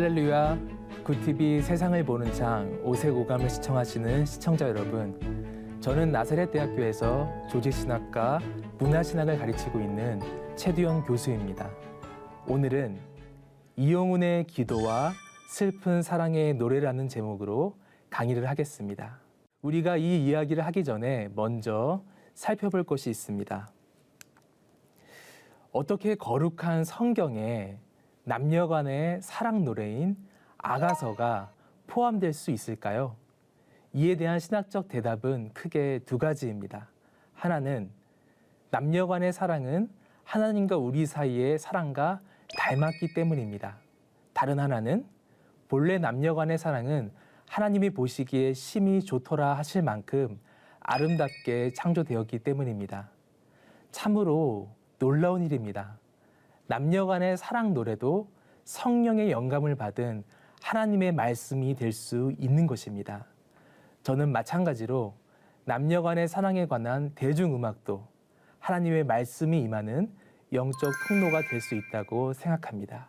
할렐루야, 굿TV 세상을 보는 장 오색오감을 시청하시는 시청자 여러분, 저는 나사렛대학교에서 조직신학과 문화신학을 가르치고 있는 최두영 교수입니다. 오늘은 이영훈의 기도와 슬픈 사랑의 노래라는 제목으로 강의를 하겠습니다. 우리가 이 이야기를 하기 전에 먼저 살펴볼 것이 있습니다. 어떻게 거룩한 성경에 남녀 간의 사랑 노래인 아가서가 포함될 수 있을까요? 이에 대한 신학적 대답은 크게 두 가지입니다. 하나는 남녀 간의 사랑은 하나님과 우리 사이의 사랑과 닮았기 때문입니다. 다른 하나는 본래 남녀 간의 사랑은 하나님이 보시기에 심히 좋더라 하실 만큼 아름답게 창조되었기 때문입니다. 참으로 놀라운 일입니다. 남녀 간의 사랑 노래도 성령의 영감을 받은 하나님의 말씀이 될 수 있는 것입니다. 저는 마찬가지로 남녀 간의 사랑에 관한 대중음악도 하나님의 말씀이 임하는 영적 통로가 될 수 있다고 생각합니다.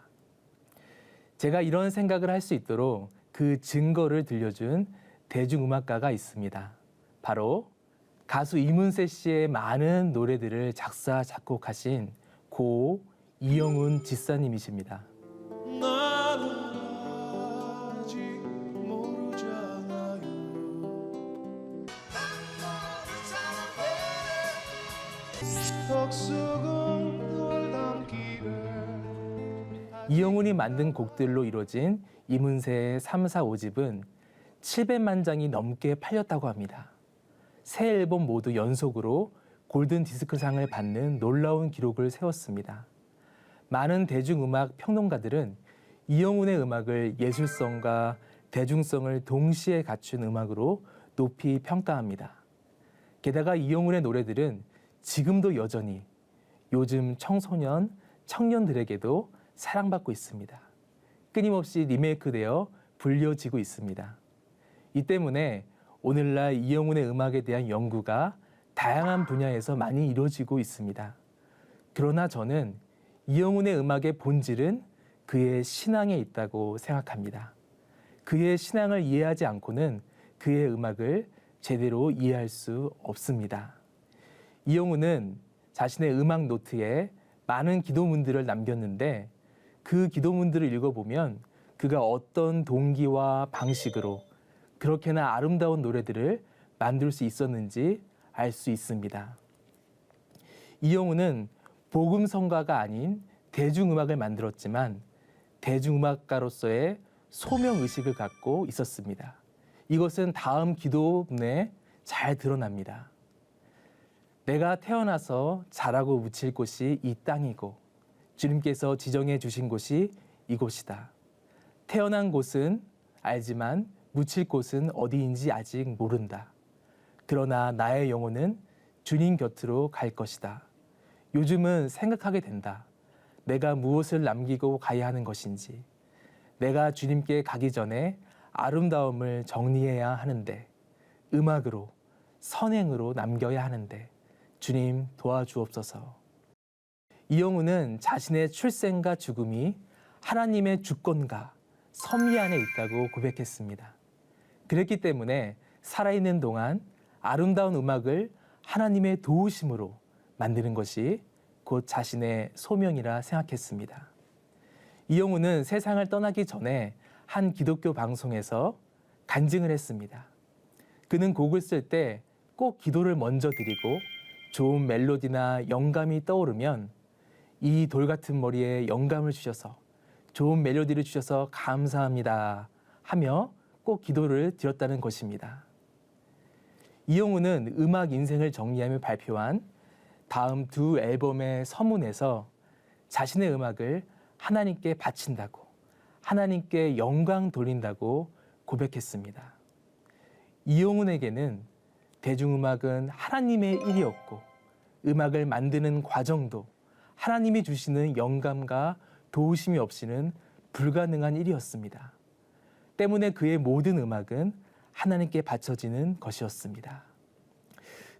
제가 이런 생각을 할 수 있도록 그 증거를 들려준 대중음악가가 있습니다. 바로 가수 이문세 씨의 많은 노래들을 작사, 작곡하신 고 이영훈 지사님이십니다. 나는 아직 모르잖아요. 덕수궁 돌담길에 이영훈이 만든 곡들로 이루어진 이문세의 3, 4, 5집은 700만 장이 넘게 팔렸다고 합니다. 세 앨범 모두 연속으로 골든 디스크상을 받는 놀라운 기록을 세웠습니다. 많은 대중음악 평론가들은 이영훈의 음악을 예술성과 대중성을 동시에 갖춘 음악으로 높이 평가합니다. 게다가 이영훈의 노래들은 지금도 여전히 요즘 청소년, 청년들에게도 사랑받고 있습니다. 끊임없이 리메이크되어 불려지고 있습니다. 이 때문에 오늘날 이영훈의 음악에 대한 연구가 다양한 분야에서 많이 이루어지고 있습니다. 그러나 저는 이영훈의 음악의 본질은 그의 신앙에 있다고 생각합니다. 그의 신앙을 이해하지 않고는 그의 음악을 제대로 이해할 수 없습니다. 이영훈은 자신의 음악 노트에 많은 기도문들을 남겼는데 그 기도문들을 읽어보면 그가 어떤 동기와 방식으로 그렇게나 아름다운 노래들을 만들 수 있었는지 알 수 있습니다. 이영훈은 복음성가가 아닌 대중음악을 만들었지만 대중음악가로서의 소명의식을 갖고 있었습니다. 이것은 다음 기도문에 잘 드러납니다. 내가 태어나서 자라고 묻힐 곳이 이 땅이고 주님께서 지정해 주신 곳이 이곳이다. 태어난 곳은 알지만 묻힐 곳은 어디인지 아직 모른다. 그러나 나의 영혼은 주님 곁으로 갈 것이다. 요즘은 생각하게 된다. 내가 무엇을 남기고 가야 하는 것인지. 내가 주님께 가기 전에 아름다움을 정리해야 하는데, 음악으로, 선행으로 남겨야 하는데, 주님 도와주옵소서. 이영훈은 자신의 출생과 죽음이 하나님의 주권과 섭리 안에 있다고 고백했습니다. 그랬기 때문에 살아있는 동안 아름다운 음악을 하나님의 도우심으로 만드는 것이 곧 자신의 소명이라 생각했습니다. 이영훈은 세상을 떠나기 전에 한 기독교 방송에서 간증을 했습니다. 그는 곡을 쓸 때 꼭 기도를 먼저 드리고 좋은 멜로디나 영감이 떠오르면 이 돌 같은 머리에 영감을 주셔서 좋은 멜로디를 주셔서 감사합니다 하며 꼭 기도를 드렸다는 것입니다. 이영훈은 음악 인생을 정리하며 발표한 다음 두 앨범의 서문에서 자신의 음악을 하나님께 바친다고, 하나님께 영광 돌린다고 고백했습니다. 이영훈에게는 대중음악은 하나님의 일이었고 음악을 만드는 과정도 하나님이 주시는 영감과 도우심이 없이는 불가능한 일이었습니다. 때문에 그의 모든 음악은 하나님께 바쳐지는 것이었습니다.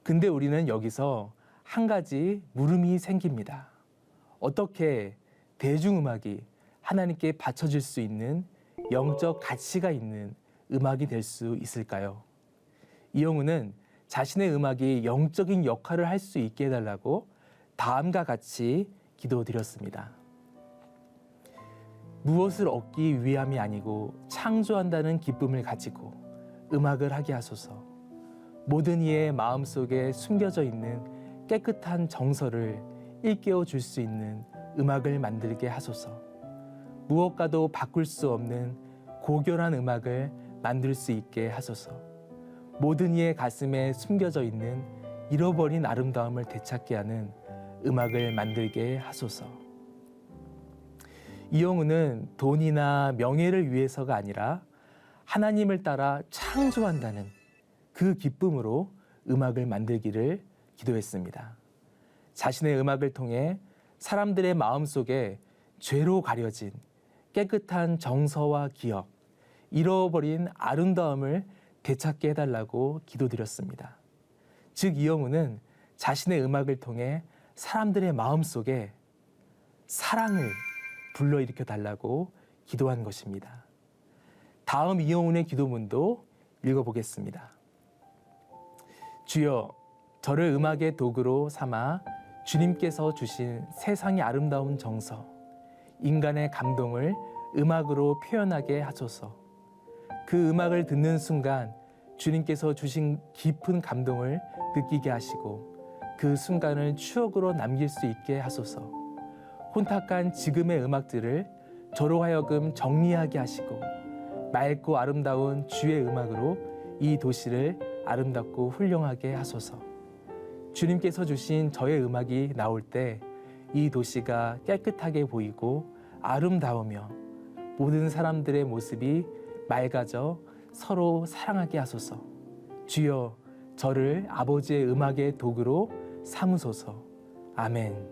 근데 우리는 여기서 한 가지 물음이 생깁니다. 어떻게 대중음악이 하나님께 바쳐질 수 있는 영적 가치가 있는 음악이 될 수 있을까요? 이영우는 자신의 음악이 영적인 역할을 할 수 있게 해달라고 다음과 같이 기도드렸습니다. 무엇을 얻기 위함이 아니고 창조한다는 기쁨을 가지고 음악을 하게 하소서. 모든 이의 마음속에 숨겨져 있는 깨끗한 정서를 일깨워 줄 수 있는 음악을 만들게 하소서. 무엇과도 바꿀 수 없는 고결한 음악을 만들 수 있게 하소서. 모든 이의 가슴에 숨겨져 있는 잃어버린 아름다움을 되찾게 하는 음악을 만들게 하소서. 이영우는 돈이나 명예를 위해서가 아니라 하나님을 따라 창조한다는 그 기쁨으로 음악을 만들기를 기도했습니다. 자신의 음악을 통해 사람들의 마음속에 죄로 가려진 깨끗한 정서와 기억, 잃어버린 아름다움을 되찾게 해달라고 기도드렸습니다. 즉 이영우는 자신의 음악을 통해 사람들의 마음속에 사랑을 불러일으켜 달라고 기도한 것입니다. 다음 이영훈의 기도문도 읽어보겠습니다. 주여, 저를 음악의 도구로 삼아 주님께서 주신 세상의 아름다운 정서, 인간의 감동을 음악으로 표현하게 하소서. 그 음악을 듣는 순간 주님께서 주신 깊은 감동을 느끼게 하시고 그 순간을 추억으로 남길 수 있게 하소서. 혼탁한 지금의 음악들을 저로 하여금 정리하게 하시고 맑고 아름다운 주의 음악으로 이 도시를 아름답고 훌륭하게 하소서. 주님께서 주신 저의 음악이 나올 때 이 도시가 깨끗하게 보이고 아름다우며 모든 사람들의 모습이 맑아져 서로 사랑하게 하소서. 주여, 저를 아버지의 음악의 도구로 삼으소서. 아멘.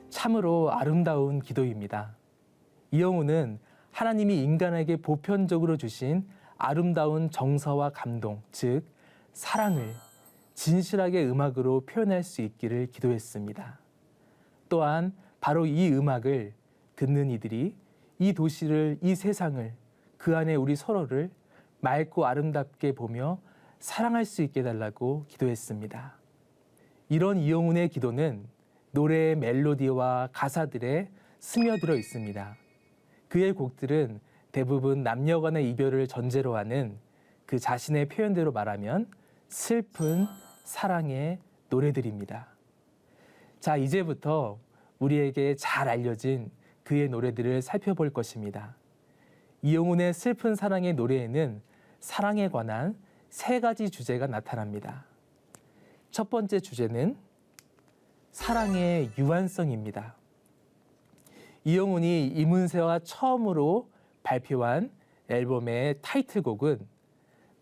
참으로 아름다운 기도입니다. 이영우는 하나님이 인간에게 보편적으로 주신 아름다운 정서와 감동, 즉 사랑을 진실하게 음악으로 표현할 수 있기를 기도했습니다. 또한 바로 이 음악을 듣는 이들이 이 도시를, 이 세상을, 그 안에 우리 서로를 맑고 아름답게 보며 사랑할 수 있게 해달라고 기도했습니다. 이런 이영훈의 기도는 노래의 멜로디와 가사들에 스며들어 있습니다. 그의 곡들은 대부분 남녀 간의 이별을 전제로 하는 그 자신의 표현대로 말하면 슬픈 사랑의 노래들입니다. 자, 이제부터 우리에게 잘 알려진 그의 노래들을 살펴볼 것입니다. 이영훈의 슬픈 사랑의 노래에는 사랑에 관한 3가지 주제가 나타납니다. 첫 번째 주제는 사랑의 유한성입니다. 이영훈이 이문세와 처음으로 발표한 앨범의 타이틀곡은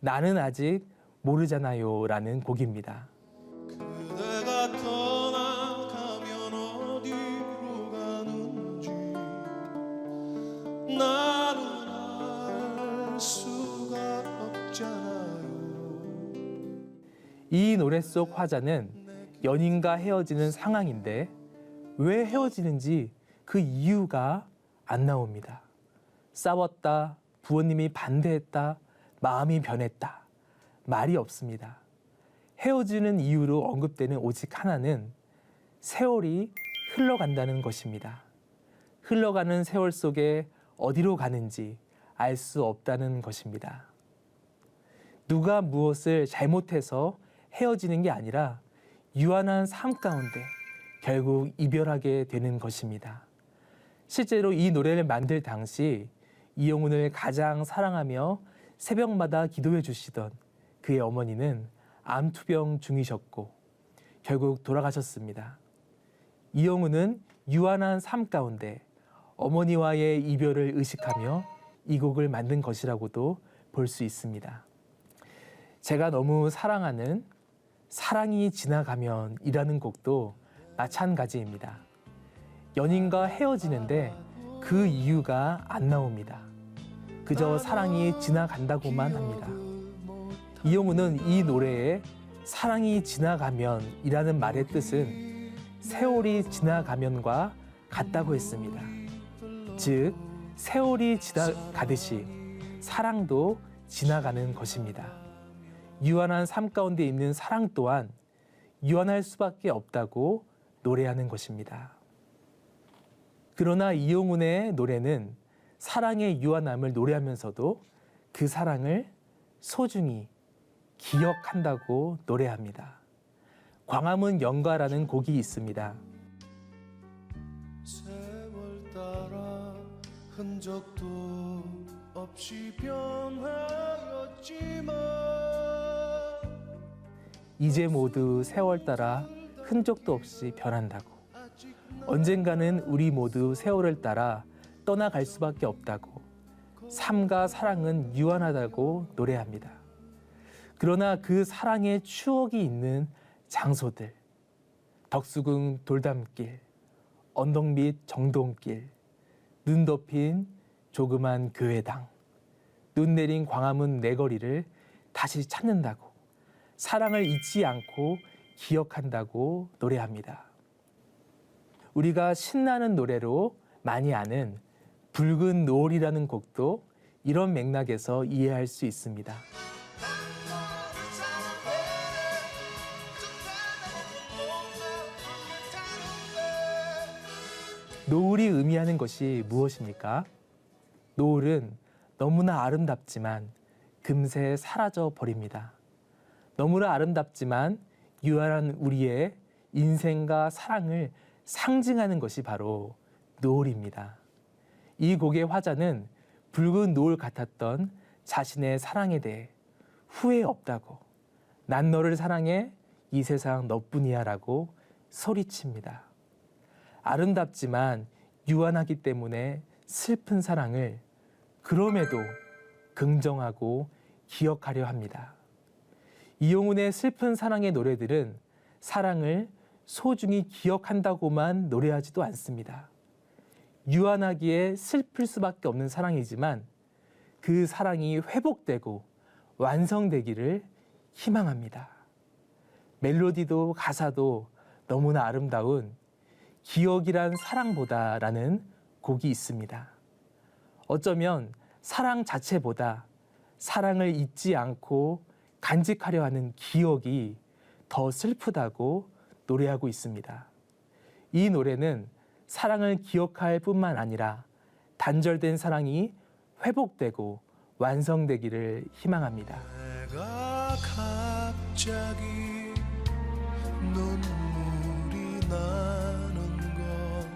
나는 아직 모르잖아요 라는 곡입니다. 그대가 떠나가면 어디로 가는지 나는 알 수가 없잖아요. 이 노래 속 화자는 연인과 헤어지는 상황인데 왜 헤어지는지 그 이유가 안 나옵니다. 싸웠다, 부모님이 반대했다, 마음이 변했다, 말이 없습니다. 헤어지는 이유로 언급되는 오직 하나는 세월이 흘러간다는 것입니다. 흘러가는 세월 속에 어디로 가는지 알 수 없다는 것입니다. 누가 무엇을 잘못해서 헤어지는 게 아니라 유한한 삶 가운데 결국 이별하게 되는 것입니다. 실제로 이 노래를 만들 당시 이영훈을 가장 사랑하며 새벽마다 기도해 주시던 그의 어머니는 암투병 중이셨고 결국 돌아가셨습니다. 이영훈은 유한한 삶 가운데 어머니와의 이별을 의식하며 이 곡을 만든 것이라고도 볼 수 있습니다. 제가 너무 사랑하는 사랑이 지나가면 이라는 곡도 마찬가지입니다. 연인과 헤어지는데 그 이유가 안 나옵니다. 그저 사랑이 지나간다고만 합니다. 이영훈은 이 노래에 사랑이 지나가면 이라는 말의 뜻은 세월이 지나가면과 같다고 했습니다. 즉, 세월이 지나가듯이 사랑도 지나가는 것입니다. 유한한 삶 가운데 있는 사랑 또한 유한할 수밖에 없다고 노래하는 것입니다. 그러나 이용훈의 노래는 사랑의 유한함을 노래하면서도 그 사랑을 소중히 기억한다고 노래합니다. 광화문 연가라는 곡이 있습니다. 세월 따라 흔적도 없이 변하였지만 이제 모두 세월 따라 흔적도 없이 변한다고. 언젠가는 우리 모두 세월을 따라 떠나갈 수밖에 없다고. 삶과 사랑은 유한하다고 노래합니다. 그러나 그 사랑의 추억이 있는 장소들, 덕수궁 돌담길, 언덕 밑 정동길, 눈 덮인 조그만 교회당, 눈 내린 광화문 내거리를 다시 찾는다고, 사랑을 잊지 않고 기억한다고 노래합니다. 우리가 신나는 노래로 많이 아는 붉은 노을이라는 곡도 이런 맥락에서 이해할 수 있습니다. 노을이 의미하는 것이 무엇입니까? 노을은 너무나 아름답지만 금세 사라져 버립니다. 너무나 아름답지만 유한한 우리의 인생과 사랑을 상징하는 것이 바로 노을입니다. 이 곡의 화자는 붉은 노을 같았던 자신의 사랑에 대해 후회 없다고, 난 너를 사랑해 이 세상 너뿐이야 라고 소리칩니다. 아름답지만 유한하기 때문에 슬픈 사랑을 그럼에도 긍정하고 기억하려 합니다. 이용훈의 슬픈 사랑의 노래들은 사랑을 소중히 기억한다고만 노래하지도 않습니다. 유한하기에 슬플 수밖에 없는 사랑이지만 그 사랑이 회복되고 완성되기를 희망합니다. 멜로디도 가사도 너무나 아름다운 기억이란 사랑보다라는 곡이 있습니다. 어쩌면 사랑 자체보다 사랑을 잊지 않고 간직하려 하는 기억이 더 슬프다고 노래하고 있습니다. 이 노래는 사랑을 기억할 뿐만 아니라 단절된 사랑이 회복되고 완성되기를 희망합니다. 내가 갑자기 눈물이 나는 건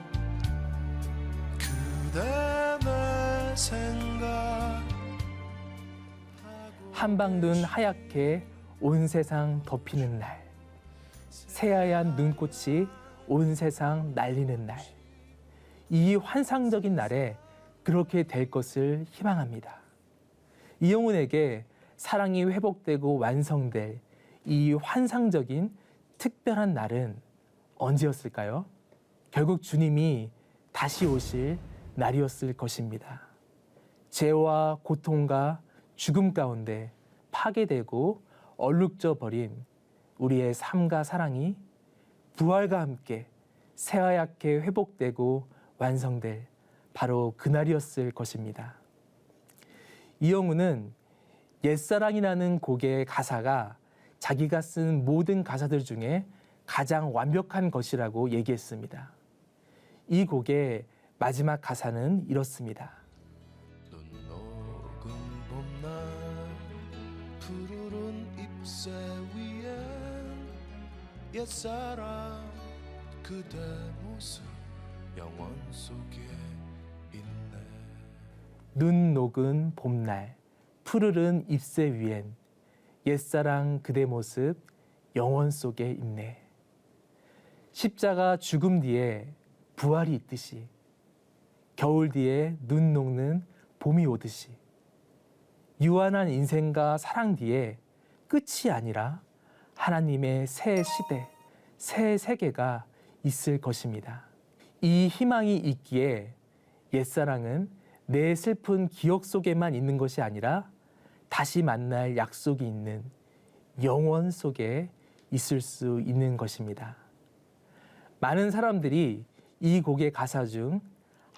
그대 내 생각 한방눈 하얗게 온 세상 덮이는 날, 새하얀 눈꽃이 온 세상 날리는 날, 이 환상적인 날에 그렇게 될 것을 희망합니다. 이용훈에게 사랑이 회복되고 완성될 이 환상적인 특별한 날은 언제였을까요? 결국 주님이 다시 오실 날이었을 것입니다. 죄와 고통과 죽음 가운데 파괴되고 얼룩져 버린 우리의 삶과 사랑이 부활과 함께 새하얗게 회복되고 완성될 바로 그날이었을 것입니다. 이영훈은 옛사랑이라는 곡의 가사가 자기가 쓴 모든 가사들 중에 가장 완벽한 것이라고 얘기했습니다. 이 곡의 마지막 가사는 이렇습니다. 눈 녹은 봄날 푸르른 잎새 위엔 옛사랑 그대 모습 영원 속에 있네. 눈 녹은 봄날 푸르른 잎새 위엔 옛사랑 그대 모습 영원 속에 있네. 십자가 죽음 뒤에 부활이 있듯이 겨울 뒤에 눈 녹는 봄이 오듯이 유한한 인생과 사랑 뒤에 끝이 아니라 하나님의 새 시대, 새 세계가 있을 것입니다. 이 희망이 있기에 옛사랑은 내 슬픈 기억 속에만 있는 것이 아니라 다시 만날 약속이 있는 영원 속에 있을 수 있는 것입니다. 많은 사람들이 이 곡의 가사 중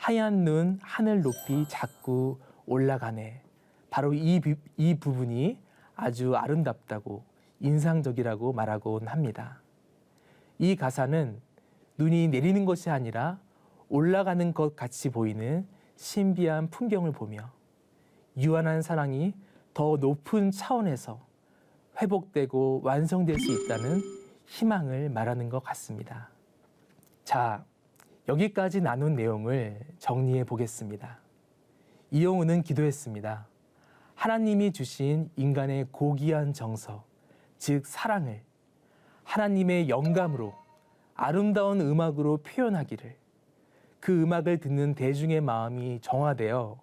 하얀 눈 하늘 높이 자꾸 올라가네. 바로 이 부분이 아주 아름답다고 인상적이라고 말하곤 합니다. 이 가사는 눈이 내리는 것이 아니라 올라가는 것 같이 보이는 신비한 풍경을 보며 유한한 사랑이 더 높은 차원에서 회복되고 완성될 수 있다는 희망을 말하는 것 같습니다. 자, 여기까지 나눈 내용을 정리해 보겠습니다. 이영우는 기도했습니다. 하나님이 주신 인간의 고귀한 정서, 즉 사랑을 하나님의 영감으로 아름다운 음악으로 표현하기를, 그 음악을 듣는 대중의 마음이 정화되어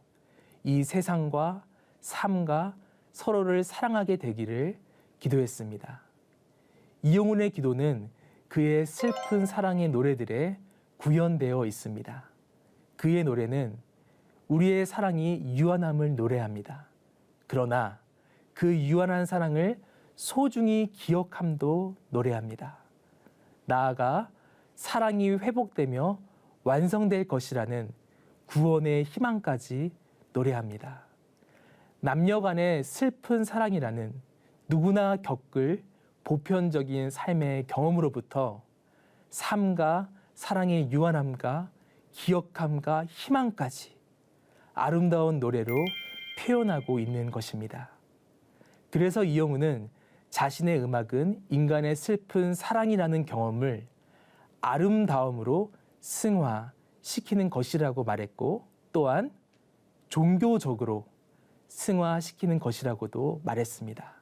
이 세상과 삶과 서로를 사랑하게 되기를 기도했습니다. 이영훈의 기도는 그의 슬픈 사랑의 노래들에 구현되어 있습니다. 그의 노래는 우리의 사랑이 유한함을 노래합니다. 그러나 그 유한한 사랑을 소중히 기억함도 노래합니다. 나아가 사랑이 회복되며 완성될 것이라는 구원의 희망까지 노래합니다. 남녀 간의 슬픈 사랑이라는 누구나 겪을 보편적인 삶의 경험으로부터 삶과 사랑의 유한함과 기억함과 희망까지 아름다운 노래로 표현하고 있는 것입니다. 그래서 이영훈은 자신의 음악은 인간의 슬픈 사랑이라는 경험을 아름다움으로 승화시키는 것이라고 말했고, 또한 종교적으로 승화시키는 것이라고도 말했습니다.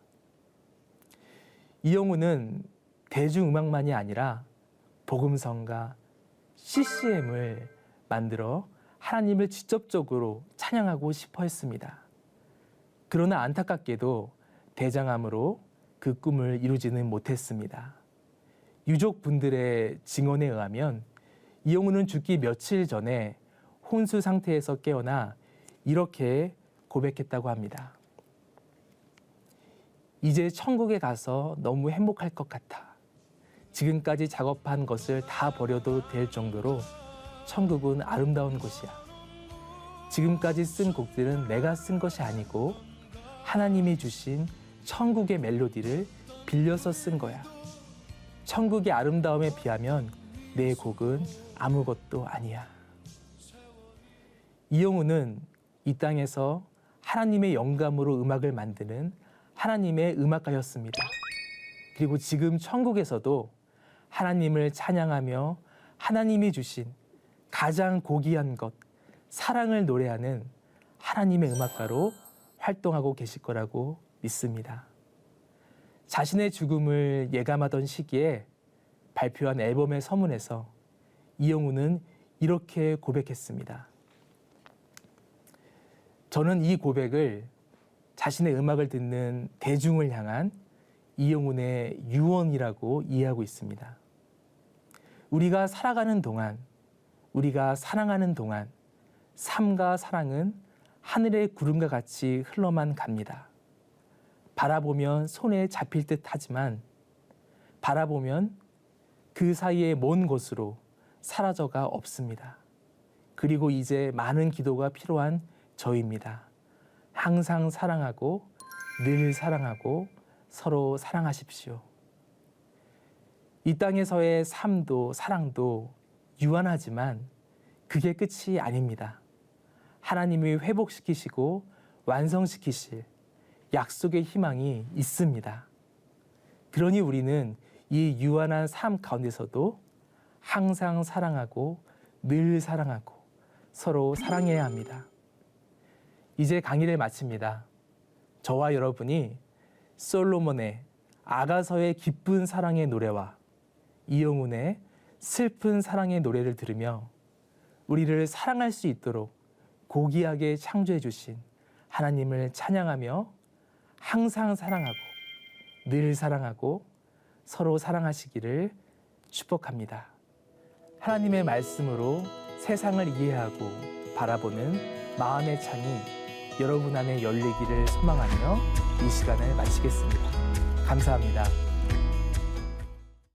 이영훈은 대중음악만이 아니라 복음성가 CCM을 만들어 하나님을 직접적으로 찬양하고 싶어 했습니다. 그러나 안타깝게도 대장암으로 그 꿈을 이루지는 못했습니다. 유족분들의 증언에 의하면 이영훈은 죽기 며칠 전에 혼수 상태에서 깨어나 이렇게 고백했다고 합니다. 이제 천국에 가서 너무 행복할 것 같아. 지금까지 작업한 것을 다 버려도 될 정도로 천국은 아름다운 곳이야. 지금까지 쓴 곡들은 내가 쓴 것이 아니고 하나님이 주신 천국의 멜로디를 빌려서 쓴 거야. 천국의 아름다움에 비하면 내 곡은 아무것도 아니야. 이영훈은 이 땅에서 하나님의 영감으로 음악을 만드는 하나님의 음악가였습니다. 그리고 지금 천국에서도 하나님을 찬양하며 하나님이 주신 가장 고귀한 것, 사랑을 노래하는 하나님의 음악가로 활동하고 계실 거라고 믿습니다. 자신의 죽음을 예감하던 시기에 발표한 앨범의 서문에서 이영훈은 이렇게 고백했습니다. 저는 이 고백을 자신의 음악을 듣는 대중을 향한 이영훈의 유언이라고 이해하고 있습니다. 우리가 살아가는 동안, 우리가 사랑하는 동안 삶과 사랑은 하늘의 구름과 같이 흘러만 갑니다. 바라보면 손에 잡힐 듯 하지만 바라보면 그 사이에 먼 곳으로 사라져가 없습니다. 그리고 이제 많은 기도가 필요한 저희입니다. 항상 사랑하고 늘 사랑하고 서로 사랑하십시오. 이 땅에서의 삶도 사랑도 유한하지만 그게 끝이 아닙니다. 하나님이 회복시키시고 완성시키실 약속의 희망이 있습니다. 그러니 우리는 이 유한한 삶 가운데서도 항상 사랑하고 늘 사랑하고 서로 사랑해야 합니다. 이제 강의를 마칩니다. 저와 여러분이 솔로몬의 아가서의 기쁜 사랑의 노래와 이영훈의 슬픈 사랑의 노래를 들으며 우리를 사랑할 수 있도록 고귀하게 창조해 주신 하나님을 찬양하며 항상 사랑하고 늘 사랑하고 서로 사랑하시기를 축복합니다. 하나님의 말씀으로 세상을 이해하고 바라보는 마음의 창이 여러분 안에 열리기를 소망하며 이 시간을 마치겠습니다. 감사합니다.